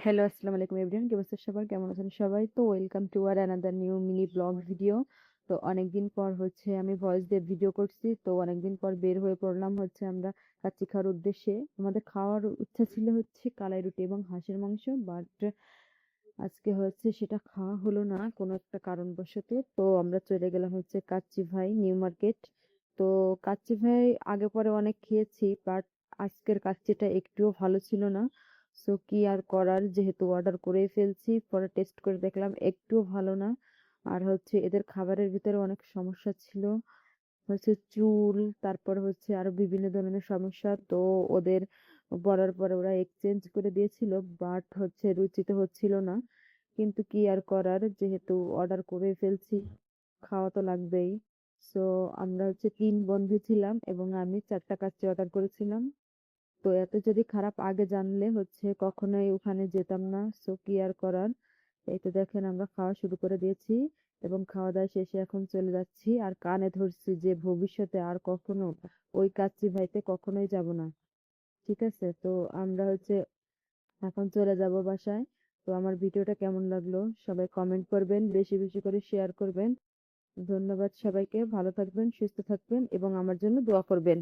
Hello, আসসালামু আলাইকুম everyone. কি অবস্থা সবার? কেমন আছেন সবাই? তো welcome to our another new mini vlog video. তো অনেকদিন পর আমি ভয়েস দিয়ে ভিডিও করছি। তো অনেকদিন পর বের হয়ে পড়লাম আমরা কাচ্চি খাওয়ার উদ্দেশ্যে। আমাদের খাওয়ার ইচ্ছা ছিল কালাই রুটি এবং হাঁসের মাংস, বাট আজকে সেটা খাওয়া হলো না কোনো একটা কারণবশত। তো আমরা চলে গেলাম কাচ্চি ভাই নিউ মার্কেট। তো কাচ্চি ভাই আগে পরে অনেক খেয়েছি, বাট আজকের কাচ্চিটা একটুও ভালো ছিল না। সো কি আর করার, যেহেতু অর্ডার করে ফেলছি, পরে টেস্ট করে দেখলাম একটুও ভালো না। আর এদের খাবারের ভিতরে অনেক সমস্যা ছিল, চুল, তারপর আরো বিভিন্ন ধরনের সমস্যা। তো ওদের বলার পরে ওরা এক্সচেঞ্জ করে দিয়েছিল, বাট রুচিতে হচ্ছিল না। কিন্তু কি আর করার, যেহেতু অর্ডার করে ফেলছি, খাওয়া তো লাগবেই। সো আমরা 3 বন্ধু ছিলাম এবং আমি 4টা কাচ্চি অর্ডার করেছিলাম। তো এত যদি খারাপ আগে জানলে কখনোই ওখানে যেতাম না। সো কি আর করার। এই তো দেখেন আমরা খাওয়া শুরু করে দিয়েছি এবং খাওয়া দাওয়া শেষে এখন চলে যাচ্ছি, আর কানে ধরছি যে ভবিষ্যতে আর কখনো ওই কাচ্চি ভাইতে কখনোই যাব না। ঠিক আছে, তো আমরা এখন চলে যাব বাসায়। তো আমার ভিডিওটা কেমন লাগলো সবাই কমেন্ট করবেন, বেশি বেশি করে শেয়ার করবেন। ধন্যবাদ সবাইকে, ভালো থাকবেন, সুস্থ থাকবেন এবং আমার জন্য দোয়া করবেন।